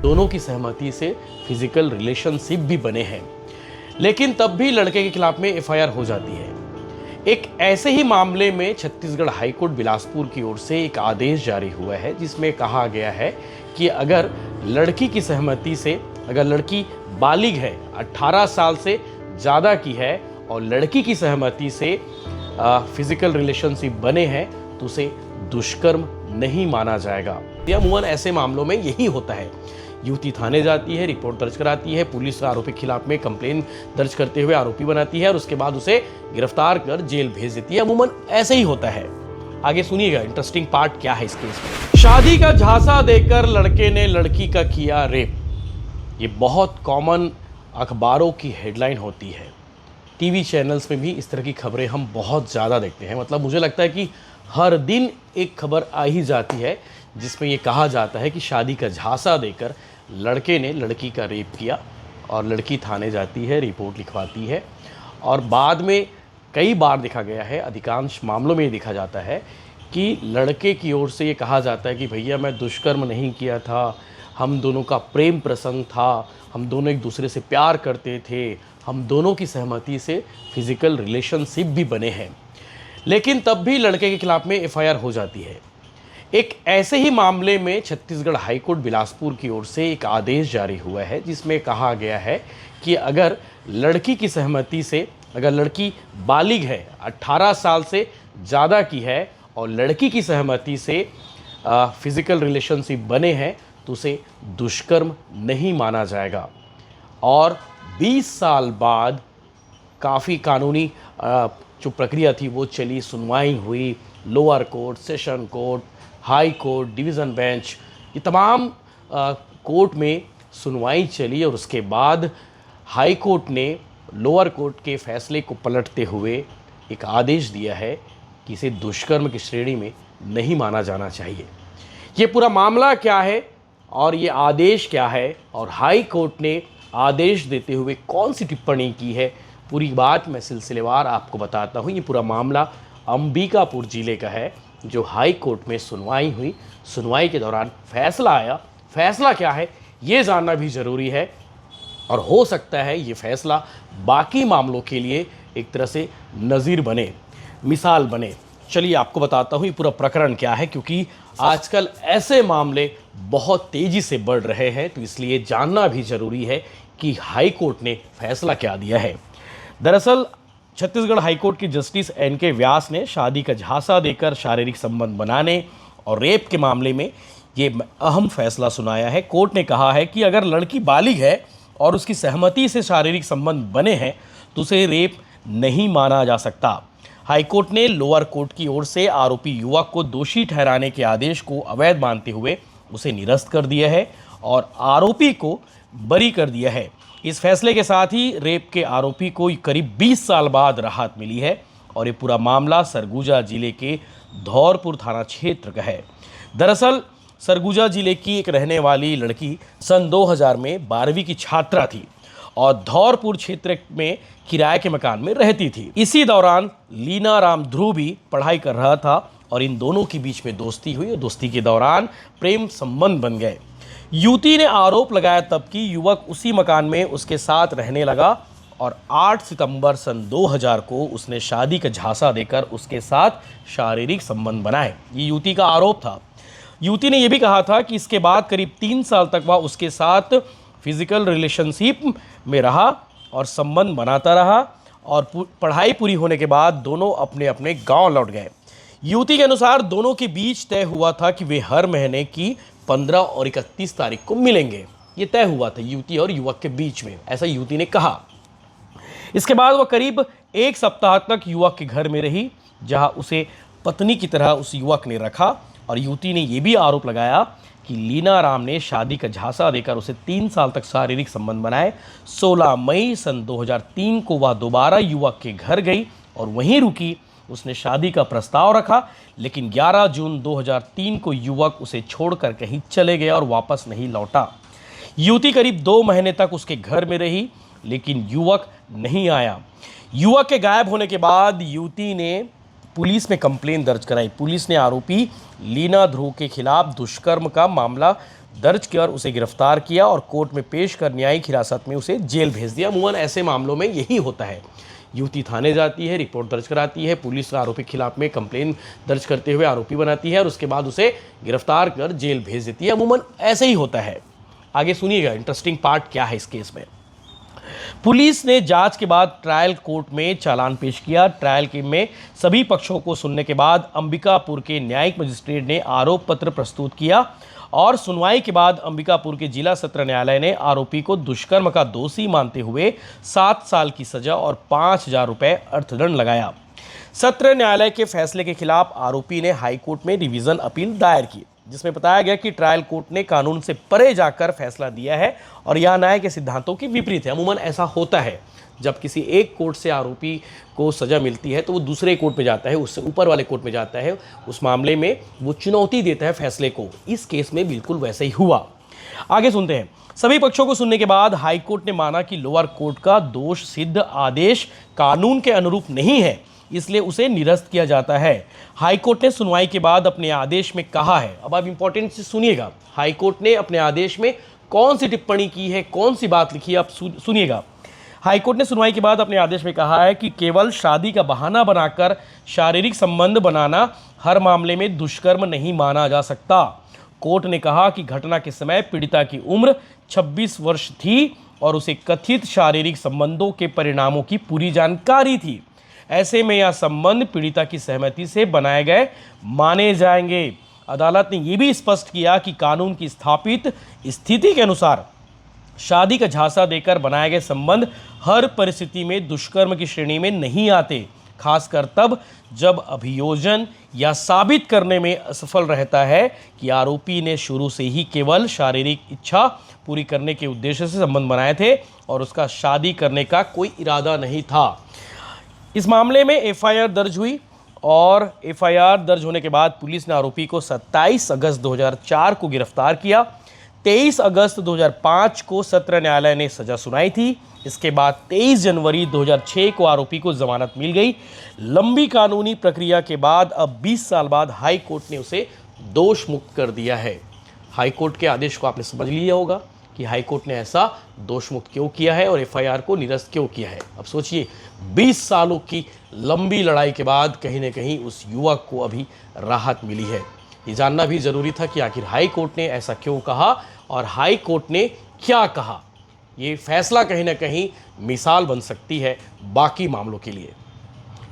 दोनों की सहमति से फिजिकल रिलेशनशिप भी बने हैं, लेकिन तब भी लड़के के खिलाफ में एफआईआर हो जाती है। एक ऐसे ही मामले में छत्तीसगढ़ हाईकोर्ट बिलासपुर की ओर से एक आदेश जारी हुआ है, जिसमें कहा गया है कि अगर लड़की की सहमति से, अगर लड़की बालिग है, 18 साल से ज़्यादा की है और लड़की की सहमति से फिजिकल रिलेशनशिप बने हैं, तो उसे दुष्कर्म नहीं माना जाएगा। अमूमन ऐसे मामलों में यही होता है, युवती थाने जाती है, रिपोर्ट दर्ज कराती है, पुलिस आरोपी के खिलाफ में कंप्लेन दर्ज करते हुए आरोपी बनाती है और उसके बाद उसे गिरफ्तार कर जेल भेज देती है। अमूमन ऐसे ही होता है। आगे सुनिएगा इंटरेस्टिंग पार्ट क्या है इस केस में। शादी का झांसा देकर लड़के ने लड़की का किया रेप। ये बहुत कॉमन अखबारों की हेडलाइन होती है। टीवी चैनल्स में भी इस तरह की खबरें हम बहुत ज़्यादा देखते हैं। मतलब मुझे लगता है कि हर दिन एक खबर आ ही जाती है जिसमें ये कहा जाता है कि शादी का झांसा देकर लड़के ने लड़की का रेप किया और लड़की थाने जाती है, रिपोर्ट लिखवाती है और बाद में कई बार देखा गया है, अधिकांश मामलों में ये देखा जाता है कि लड़के की ओर से ये कहा जाता है कि भैया मैं दुष्कर्म नहीं किया था, हम दोनों का प्रेम प्रसंग था, हम दोनों एक दूसरे से प्यार करते थे, हम दोनों की सहमति से फिजिकल रिलेशनशिप भी बने हैं, लेकिन तब भी लड़के के खिलाफ में एफआईआर हो जाती है। एक ऐसे ही मामले में छत्तीसगढ़ हाईकोर्ट बिलासपुर की ओर से एक आदेश जारी हुआ है, जिसमें कहा गया है कि अगर लड़की की सहमति से, अगर लड़की बालिग है, 18 साल से ज़्यादा की है और लड़की की सहमति से फिजिकल रिलेशनशिप बने हैं, तो उसे दुष्कर्म नहीं माना जाएगा। और 20 साल बाद काफ़ी कानूनी जो प्रक्रिया थी वो चली, सुनवाई हुई, lower court, session court, high court, division bench, ये तमाम कोर्ट में सुनवाई चली और उसके बाद हाई कोर्ट ने लोअर कोर्ट के फैसले को पलटते हुए एक आदेश दिया है कि इसे दुष्कर्म की श्रेणी में नहीं माना जाना चाहिए। ये पूरा मामला क्या है और ये आदेश क्या है और हाई कोर्ट ने आदेश देते हुए कौन सी टिप्पणी की है, पूरी बात मैं सिलसिलेवार आपको बताता हूँ। ये पूरा मामला अंबिकापुर ज़िले का है, जो हाई कोर्ट में सुनवाई हुई। सुनवाई के दौरान फैसला आया। फैसला क्या है ये जानना भी ज़रूरी है और हो सकता है ये फैसला बाकी मामलों के लिए एक तरह से नज़ीर बने, मिसाल बने। चलिए आपको बताता हूँ ये पूरा प्रकरण क्या है, क्योंकि आजकल ऐसे मामले बहुत तेज़ी से बढ़ रहे हैं, तो इसलिए जानना भी ज़रूरी है कि हाई कोर्ट ने फैसला क्या दिया है। दरअसल छत्तीसगढ़ हाईकोर्ट की जस्टिस एन.के. व्यास ने शादी का झांसा देकर शारीरिक संबंध बनाने और रेप के मामले में ये अहम फैसला सुनाया है। कोर्ट ने कहा है कि अगर लड़की बालिग है और उसकी सहमति से शारीरिक संबंध बने हैं तो उसे रेप नहीं माना जा सकता। हाईकोर्ट ने लोअर कोर्ट की ओर से आरोपी युवक को दोषी ठहराने के आदेश को अवैध मानते हुए उसे निरस्त कर दिया है और आरोपी को बरी कर दिया है। इस फैसले के साथ ही रेप के आरोपी को करीब 20 साल बाद राहत मिली है और ये पूरा मामला सरगुजा जिले के धौरपुर थाना क्षेत्र का है। दरअसल सरगुजा जिले की एक रहने वाली लड़की सन 2000 में 12वीं की छात्रा थी और धौरपुर क्षेत्र में किराए के मकान में रहती थी। इसी दौरान लीना राम ध्रुव भी पढ़ाई कर रहा था और इन दोनों के बीच में दोस्ती हुई और दोस्ती के दौरान प्रेम संबंध बन गए। युवती ने आरोप लगाया तब कि युवक उसी मकान में उसके साथ रहने लगा और 8 सितंबर सन 2000 को उसने शादी का झांसा देकर उसके साथ शारीरिक संबंध बनाए। ये युवती का आरोप था। युवती ने यह भी कहा था कि इसके बाद करीब 3 साल तक वह उसके साथ फिजिकल रिलेशनशिप में रहा और संबंध बनाता रहा और पढ़ाई पूरी होने के बाद दोनों अपने अपने गांव लौट गए। युवती के अनुसार दोनों के बीच तय हुआ था कि वे हर महीने की 15 और 31 तारीख को मिलेंगे। ये तय हुआ था युवती और युवक के बीच में, ऐसा युवती ने कहा। इसके बाद वह करीब 1 सप्ताह तक युवक के घर में रही, जहां उसे पत्नी की तरह उस युवक ने रखा और युवती ने यह भी आरोप लगाया कि लीना राम ने शादी का झांसा देकर उसे 3 साल तक शारीरिक संबंध बनाए। 16 मई सन 2003 को वह दोबारा युवक के घर गई और वहीं रुकी। उसने शादी का प्रस्ताव रखा, लेकिन 11 जून 2003 को युवक उसे छोड़कर कहीं चले गया और वापस नहीं लौटा। युवती करीब 2 महीने तक उसके घर में रही, लेकिन युवक नहीं आया। युवक के गायब होने के बाद युवती ने पुलिस में कंप्लेन दर्ज कराई। पुलिस ने आरोपी लीना ध्रुव के खिलाफ दुष्कर्म का मामला दर्ज कर उसे गिरफ्तार किया और कोर्ट में पेश कर न्यायिक हिरासत में उसे जेल भेज दिया। अमूमन ऐसे मामलों में यही होता है, युवती थाने जाती है, रिपोर्ट दर्ज कराती है, पुलिस आरोपी के खिलाफ में कंप्लेन दर्ज करते हुए आरोपी बनाती है और उसके बाद उसे गिरफ्तार कर जेल भेज देती है। अमूमन ऐसे ही होता है। आगे सुनिएगा इंटरेस्टिंग पार्ट क्या है इस केस में। पुलिस ने जांच के बाद ट्रायल कोर्ट में चालान पेश किया। ट्रायल के में सभी पक्षों को सुनने के बाद अंबिकापुर के न्यायिक मजिस्ट्रेट ने आरोप पत्र प्रस्तुत किया और सुनवाई के बाद अंबिकापुर के जिला सत्र न्यायालय ने आरोपी को दुष्कर्म का दोषी मानते हुए 7 साल की सजा और 5,000 रुपये अर्थदंड लगाया। सत्र न्यायालय के फैसले के खिलाफ आरोपी ने हाईकोर्ट में रिवीजन अपील दायर की, जिसमें बताया गया कि ट्रायल कोर्ट ने कानून से परे जाकर फैसला दिया है और यह न्याय के सिद्धांतों के विपरीत है। अमूमन ऐसा होता है, जब किसी एक कोर्ट से आरोपी को सजा मिलती है तो वो दूसरे कोर्ट में जाता है, उससे ऊपर वाले कोर्ट में जाता है, उस मामले में वो चुनौती देता है फैसले को। इस केस में बिल्कुल वैसे ही हुआ। आगे सुनते हैं। सभी पक्षों को सुनने के बाद हाईकोर्ट ने माना कि लोअर कोर्ट का दोष सिद्ध आदेश कानून के अनुरूप नहीं है, इसलिए उसे निरस्त किया जाता है। हाईकोर्ट ने सुनवाई के बाद अपने आदेश में कहा है, अब आप इंपॉर्टेंट से सुनिएगा, हाईकोर्ट ने अपने आदेश में कौन सी टिप्पणी की है, कौन सी बात लिखी है, आप सुनिएगा। हाईकोर्ट ने सुनवाई के बाद अपने आदेश में कहा है कि केवल शादी का बहाना बनाकर शारीरिक संबंध बनाना हर मामले में दुष्कर्म नहीं माना जा सकता। कोर्ट ने कहा कि घटना के समय पीड़िता की उम्र 26 वर्ष थी और उसे कथित शारीरिक संबंधों के परिणामों की पूरी जानकारी थी। ऐसे में यह संबंध पीड़िता की सहमति से बनाए गए माने जाएंगे। अदालत ने यह भी स्पष्ट किया कि कानून की स्थापित स्थिति के अनुसार शादी का झांसा देकर बनाए गए संबंध हर परिस्थिति में दुष्कर्म की श्रेणी में नहीं आते, खासकर तब जब अभियोजन या साबित करने में असफल रहता है कि आरोपी ने शुरू से ही केवल शारीरिक इच्छा पूरी करने के उद्देश्य से संबंध बनाए थे और उसका शादी करने का कोई इरादा नहीं था। इस मामले में एफआईआर दर्ज हुई और एफआईआर दर्ज होने के बाद पुलिस ने आरोपी को 27 अगस्त 2004 को गिरफ्तार किया। 23 अगस्त 2005 को सत्र न्यायालय ने सजा सुनाई थी। इसके बाद 23 जनवरी 2006 को आरोपी को जमानत मिल गई। लंबी कानूनी प्रक्रिया के बाद अब 20 साल बाद हाई कोर्ट ने उसे दोष मुक्त कर दिया है। हाई कोर्ट के आदेश को आपने समझ लिया होगा कि हाई कोर्ट ने ऐसा दोष मुक्त क्यों किया है और एफआईआर को निरस्त क्यों किया है। अब सोचिए, 20 सालों की लंबी लड़ाई के बाद कहीं न कहीं उस युवक को अभी राहत मिली है। ये जानना भी ज़रूरी था कि आखिर हाई कोर्ट ने ऐसा क्यों कहा और हाई कोर्ट ने क्या कहा। ये फैसला कहीं ना कहीं मिसाल बन सकती है बाकी मामलों के लिए।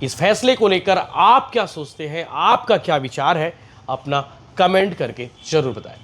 इस फैसले को लेकर आप क्या सोचते हैं, आपका क्या विचार है, अपना कमेंट करके जरूर बताएं।